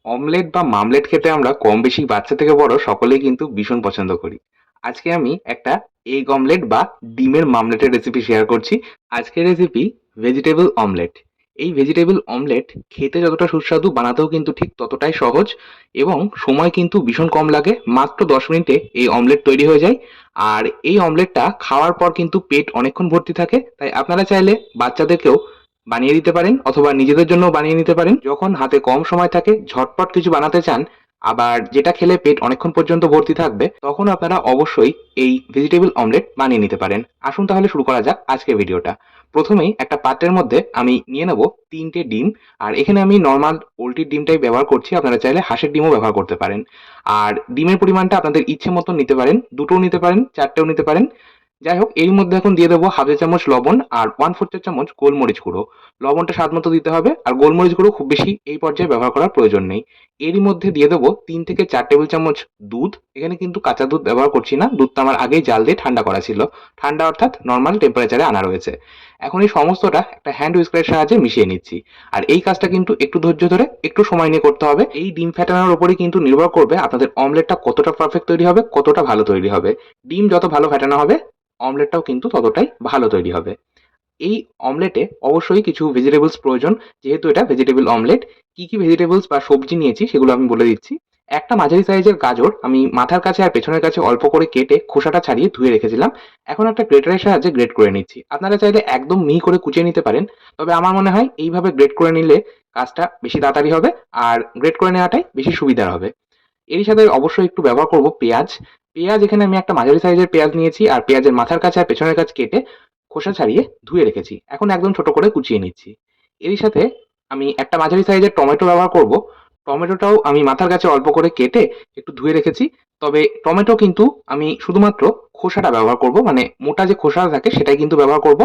Omelette বা মামলেট খেতে আমরা কম বেশি বাচ্চা থেকে বড় সকলেই কিন্তু ভীষণ পছন্দ করি। আজকে আমি একটা এগ অমলেট বা ডিমের মামলেটের রেসিপি শেয়ার করছি। আজকের রেসিপি ভেজিটেবল অমলেট। এই ভেজিটেবল অমলেট খেতে যতটা সুস্বাদু বানাতেও কিন্তু ঠিক ততটাই সহজ এবং সময় কিন্তু ভীষণ কম লাগে। মাত্র 10 মিনিটে এই অমলেট তৈরি হয়ে যায়। আর এই অমলেটটা খাওয়ার পর কিন্তু পেট অনেকক্ষণ ভর্তি থাকে। তাই আপনারা চাইলে বাচ্চাদেরকেও বানিয়ে দিতে পারেন অথবা নিজেদের জন্যও বানিয়ে নিতে পারেন। যখন হাতে কম সময় থাকে, ঝটপট কিছু বানাতে চান, আবার যেটা খেলে পেট অনেকক্ষণ পর্যন্ত ভর্তি থাকবে, তখন আপনারা অবশ্যই এই ভেজিটেবল অমলেট বানিয়ে নিতে পারেন। আসুন তাহলে শুরু করা যাক আজকের ভিডিওটা। প্রথমেই একটা পাত্রের মধ্যে আমি নিয়ে নেব ৩ টে ডিম। আর এখানে আমি নরমাল পোল্ট্রির ডিমটাই ব্যবহার করছি। আপনারা চাইলে হাঁসের ডিমও ব্যবহার করতে পারেন। আর ডিমের পরিমাণটা আপনাদের ইচ্ছে মতন নিতে পারেন। ২ টোও নিতে পারেন, ৪ টেও নিতে পারেন। যাই হোক, এর মধ্যে এখন দিয়ে দেবো হাফ চা চামচ লবণ আর 1/4 চা চামচ গোলমরিচ গুঁড়ো। লবণটা স্বাদ মতো দিতে হবে আর গোলমরিচ গুঁড়ো খুব বেশি এই পর্যায়ে ব্যবহার করার প্রয়োজন নেই। এরই মধ্যে দিয়ে দেবো ৩ থেকে ৪ টেবিল চামচ দুধ। এখানে কিন্তু কাঁচা দুধ ব্যবহার করছি না। দুধটা আমার আগেই জাল দিয়ে ঠান্ডা করা ছিল। ঠান্ডা অর্থাৎ নরমাল টেম্পারেচারে আনা রয়েছে। এখন এই সমস্তটা একটা হ্যান্ড হুইস্কারের সাহায্যে মিশিয়ে নিচ্ছি। আর এই কাজটা কিন্তু একটু ধৈর্য ধরে একটু সময় নিয়ে করতে হবে। এই ডিম ফ্যাটানোর উপরেই কিন্তু নির্ভর করবে আপনাদের অমলেটটা কতটা পারফেক্ট তৈরি হবে, কতটা ভালো তৈরি হবে। ডিম যত ভালো ফ্যাটানো হবে, অমলেটটাও কিন্তু ততটাই ভালো তৈরি হবে। এই অমলেটে অবশ্যই কিছু ভেজিটেবলস প্রয়োজন। যেহেতু এটা ভেজিটেবল অমলেট, কি কি ভেজিটেবলস বা সবজি নিয়েছি সেগুলো আমি বলে দিচ্ছি। একটা মাঝারি সাইজের গাজর আমি মাথার কাছে আর পেছনের কাছে অল্প করে কেটে খোসাটা ছাড়িয়ে ধুয়ে রেখেছিলাম। এখন একটা গ্রেটারের সাহায্যে গ্রেট করে নিচ্ছি। আপনারা চাইলে একদম মিহি করে কুচিয়ে নিতে পারেন। তবে আমার মনে হয় এইভাবে গ্রেট করে নিলে কাজটা বেশি তাড়াতাড়ি হবে আর গ্রেট করে নেওয়াটাই বেশি সুবিধার হবে। এরই সাথে অবশ্যই একটু ব্যবহার করব পেঁয়াজ। পেঁয়াজ এখানে আমি একটা মাঝারি সাইজের পেঁয়াজ নিয়েছি আর পেঁয়াজের মাথার কাছে আর পেছনের কাছে কেটে খোসা ছাড়িয়ে ধুয়ে রেখেছি। এখন একদম ছোট করে কুচিয়ে নিচ্ছি। এরই সাথে আমি একটা মাঝারি সাইজের টমেটো ব্যবহার করব। টমেটোটাও আমি মাথার কাছে অল্প করে কেটে একটু ধুয়ে রেখেছি। তবে টমেটো কিন্তু আমি শুধুমাত্র খোসাটা ব্যবহার করব, মানে মোটা যে খোসাটা থাকে সেটাই কিন্তু ব্যবহার করব।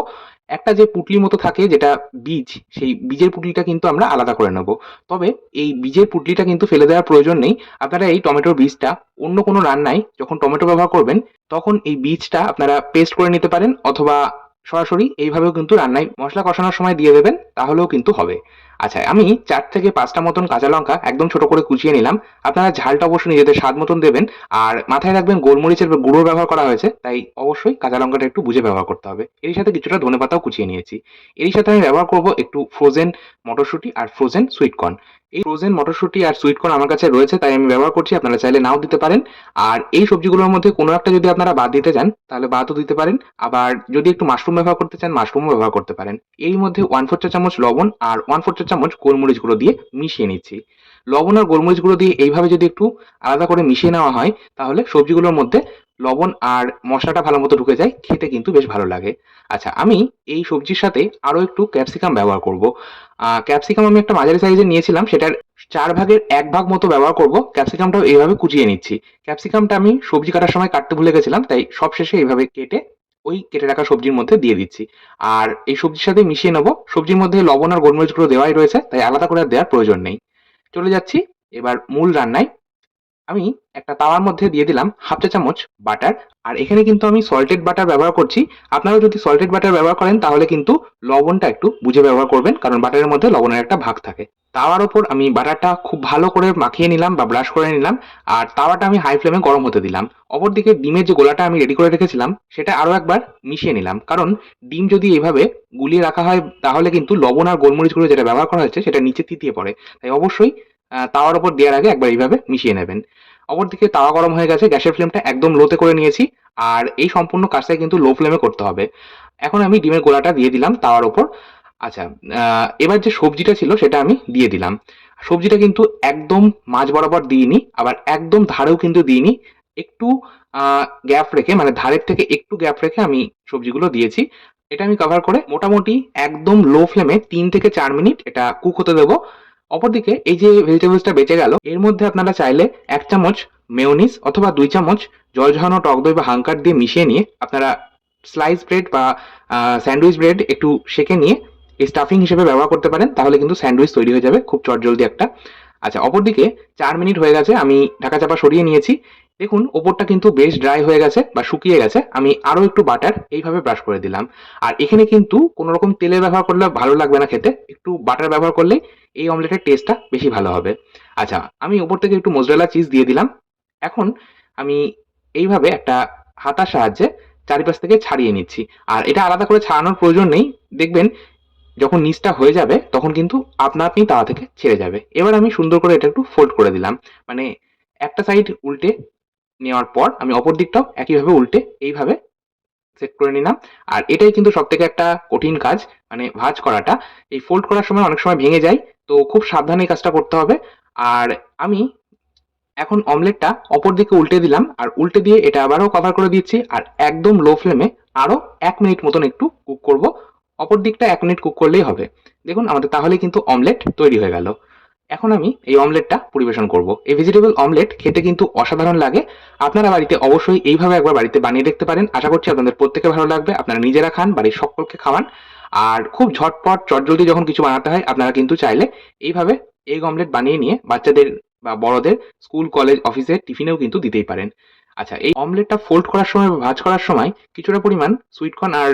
একটা যে পুঁটলি মতো থাকে যেটা বীজ, সেই বীজের পুঁটলিটা কিন্তু আমরা আলাদা করে নেব। তবে এই বীজের পুঁটলিটা কিন্তু ফেলে দেওয়ার প্রয়োজন নেই। আপনারা এই টমেটোর বীজটা অন্য কোনো রান্নায় যখন টমেটো ব্যবহার করবেন, তখন এই বীজটা আপনারা পেস্ট করে নিতে পারেন অথবা সরাসরি এইভাবেও কিন্তু রান্নায় মসলা কষানোর সময় দিয়ে দেবেন, তাহলেও কিন্তু হবে। আচ্ছা, আমি ৪ থেকে ৫ টা মতন কাঁচা লঙ্কা একদম ছোট করে কুচিয়ে নিলাম। আপনারা ঝালটা অবশ্যই নিজেদের স্বাদ মতন দেবেন। আর মাথায় রাখবেন গোলমরিচের গুঁড়ো ব্যবহার করা হয়েছে, তাই অবশ্যই কাঁচা লঙ্কাটা একটু বুঝে ব্যবহার করতে হবে। এর সাথে কিছুটা ধনেপাতাও কুচিয়ে নিয়েছি। এর সাথে আমি ব্যবহার করব একটু ফ্রোজেন মটরশুঁটি আর ফ্রোজেন সুইট কর্ন। এই ফ্রোজেন মটরশুঁটি আর সুইট কর্ন আমার কাছে রয়েছে, তাই আমি ব্যবহার করছি। আপনারা চাইলে নাও দিতে পারেন। আর এই সবজিগুলোর মধ্যে কোনো একটা যদি আপনারা বাদ দিতে চান, তাহলে বাদও দিতে পারেন। আবার যদি একটু মাশরুম ব্যবহার করতে চান, মাশরুমও ব্যবহার করতে পারেন। এর মধ্যে 1/4 চা চামচ লবণ আর 1/4 চা চামচ গোলমরিচ গুঁড়ো দিয়ে মিশিয়ে নিচ্ছি। লবণ আর গোলমরিচ গুঁড়ো দিয়ে এইভাবে যদি একটু আলাদা করে মিশিয়ে নেওয়া হয়, তাহলে সবজিগুলোর মধ্যে লবণ আর মশলাটা ভালো মতো ঢুকে যায়, খেতে কিন্তু বেশ ভালো লাগে। আচ্ছা, আমি এই সবজির সাথে আরো একটু ক্যাপসিকাম ব্যবহার করব। ক্যাপসিকাম আমি একটা মাঝারি সাইজের নিয়েছিলাম, সেটার ৪ ভাগের ১ ভাগ মতো ব্যবহার করব। ক্যাপসিকামটাও এইভাবে কুচিয়ে নিচ্ছি। ক্যাপসিকামটা আমি সবজি কাটার সময় কাটতে ভুলে গেছিলাম, তাই সবশেষে এইভাবে কেটে ওই কেটে রাখা সবজির মধ্যে দিয়ে দিচ্ছি। আর এই সবজির সাথে মিশিয়ে নেব। সবজির মধ্যে লবণ আর গোলমরিচ গুঁড়ো দেওয়াই রয়েছে, তাই আলাদা করে আর দেওয়ার প্রয়োজন নেই। চলে যাচ্ছি এবার মূল রান্নায়। আমি একটা তাওয়ার মধ্যে দিয়ে দিলাম হাফ চা চামচ বাটার। আর এখানে কিন্তু আমি সল্টেড বাটার ব্যবহার করছি। আপনারাও যদি সল্টেড বাটার ব্যবহার করেন, তাহলে কিন্তু লবণটা একটু বুঝে ব্যবহার করবেন, কারণ বাটারের মধ্যে লবণের একটা ভাগ থাকে। তাওয়ার ওপর আমি বাটারটা খুব ভালো করে মাখিয়ে নিলাম বা ব্রাশ করে নিলাম। আর তাওয়াটা আমি হাই ফ্লেমে গরম হতে দিলাম। অপরদিকে ডিমের যে গোলাটা আমি রেডি করে রেখেছিলাম, সেটা আরো একবার মিশিয়ে নিলাম, কারণ ডিম যদি এভাবে গুলিয়ে রাখা হয়, তাহলে কিন্তু লবণ আর গোলমরিচ গুঁড়ো যেটা ব্যবহার করা হয়েছে সেটা নিচে তিতিয়ে পড়ে। তাই অবশ্যই তাওয়ার ওপর দেওয়ার আগে একবার এইভাবে মিশিয়ে নেবেন। অপরদিকে তাওয়া গরম হয়ে গেছে, গ্যাসের ফ্লেমটা একদম লোতে করে নিয়েছি। আর এই সম্পূর্ণ কাজটা কিন্তু লো ফ্লেমে করতে হবে। এখন আমি ডিমের গোলাটা দিয়ে দিলাম তাওয়ার ওপর। আচ্ছা, এবার যে সবজিটা ছিল সেটা আমি দিয়ে দিলাম। সবজিটা কিন্তু একদম মাঝ বরাবর দিইনি, আবার একদম ধারেও কিন্তু দিইনি। একটু গ্যাপ রেখে, মানে ধারের থেকে একটু গ্যাপ রেখে আমি সবজিগুলো দিয়েছি। এটা আমি কভার করে মোটামুটি একদম লো ফ্লেমে ৩ থেকে ৪ মিনিট এটা কুক হতে দেবো। অপরদিকে এই যে ভেজিটেবলসটা বেঁচে গেল, এর মধ্যে আপনারা চাইলে ১ চামচ মেয়োনিজ অথবা ২ চামচ জল ঝরানো টক দই বা হাঙ্কার দিয়ে মিশিয়ে নিয়ে আপনারা স্লাইস ব্রেড বা স্যান্ডউইচ ব্রেড একটু সেঁকে নিয়ে এই স্টাফিং হিসেবে ব্যবহার করতে পারেন। তাহলে কিন্তু স্যান্ডউইচ তৈরি হয়ে যাবে খুব চটজলদি একটা। আচ্ছা, অপরদিকে ৪ মিনিট হয়ে গেছে, আমি ঢাকা চাপা সরিয়ে নিয়েছি। দেখুন ওপরটা কিন্তু বেশ ড্রাই হয়ে গেছে বা শুকিয়ে গেছে। আমি আরো একটু বাটার এইভাবে ব্রাশ করে দিলাম। আর এখানে কিন্তু কোনো রকম তেলের ব্যবহার করলে ভালো লাগবে না খেতে। একটু বাটার ব্যবহার করলেই এই অমলেটের টেস্টটা বেশি ভালো হবে। আচ্ছা, আমি উপর থেকে একটু মোজরেলা চিজ দিয়ে দিলাম। এখন আমি এইভাবে একটা হাতার সাহায্যে চারিপাশ থেকে ছাড়িয়ে নিচ্ছি। আর এটা আলাদা করে ছাড়ানোর প্রয়োজন নেই। দেখবেন যখন নিচটা হয়ে যাবে তখন কিন্তু আপনা আপনি তাওয়া থেকে ছেড়ে যাবে। এবার আমি সুন্দর করে এটা একটু ফোল্ড করে দিলাম। মানে একটা সাইড উল্টে নেওয়ার পর আমি অপর দিকটাও একইভাবে উল্টে এইভাবে সেট করে নিলাম। আর এটাই কিন্তু সবথেকে একটা কঠিন কাজ, মানে ভাঁজ করাটা। এই ফোল্ড করার সময় অনেক সময় ভেঙে যায়, তো খুব সাবধানে এই কাজটা করতে হবে। আর আমি এখন অমলেটটা অপর দিকে উল্টে দিলাম, আর উল্টে দিয়ে এটা আবারও কভার করে দিচ্ছি। আর একদম লো ফ্লেমে আরো ১ মিনিট মতন একটু কুক করব। অপর দিকটা ১ মিনিট কুক করলেই হবে। দেখুন আমাদের তাহলেই কিন্তু অমলেট তৈরি হয়ে গেল। এখন আমি এই অমলেটটা পরিবেশন করব। এই ভেজিটেবল অমলেট খেতে কিন্তু অসাধারণ লাগে। আপনারা বাড়িতে অবশ্যই এইভাবে একবার বাড়িতে বানিয়ে দেখতে পারেন। আশা করছি আপনাদের প্রত্যেকের ভালো লাগবে। আপনারা নিজেরা খান, বাড়ির সকলকে খাওয়ান। আর খুব ঝটপট চটজলদি যখন কিছু বানাতে হয় আপনারা কিন্তু চাইলে এইভাবে এগ অমলেট বানিয়ে নিয়ে বাচ্চাদের বা বড়দের স্কুল, কলেজ, অফিসে টিফিনেও কিন্তু দিতেই পারেন। আচ্ছা, এই অমলেটটা ফোল্ড করার সময় বা ভাঁজ করার সময় কিছুটা পরিমাণ সুইট কর্ন আর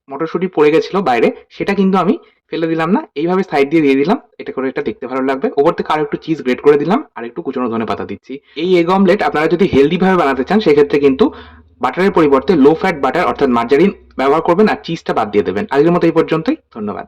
মটরশুঁটি পড়ে গেছিল বাইরে, সেটা কিন্তু আমি ফেলে দিলাম না। এইভাবে সাইড দিয়ে দিয়ে দিলাম। এটা করে এটা দেখতে ভালো লাগবে। ওপর থেকে আরো একটু চিজ গ্রেট করে দিলাম আর একটু কুচনো ধনেপাতা দিচ্ছি। এই এগ অমলেট আপনারা যদি হেলদি ভাবে বানাতে চান সেক্ষেত্রে কিন্তু বাটারের পরিবর্তে লো ফ্যাট বাটার অর্থাৎ মার্জারিন ব্যবহার করবেন আর চিজটা বাদ দিয়ে দেবেন। আজকের মতো এই পর্যন্তই। ধন্যবাদ।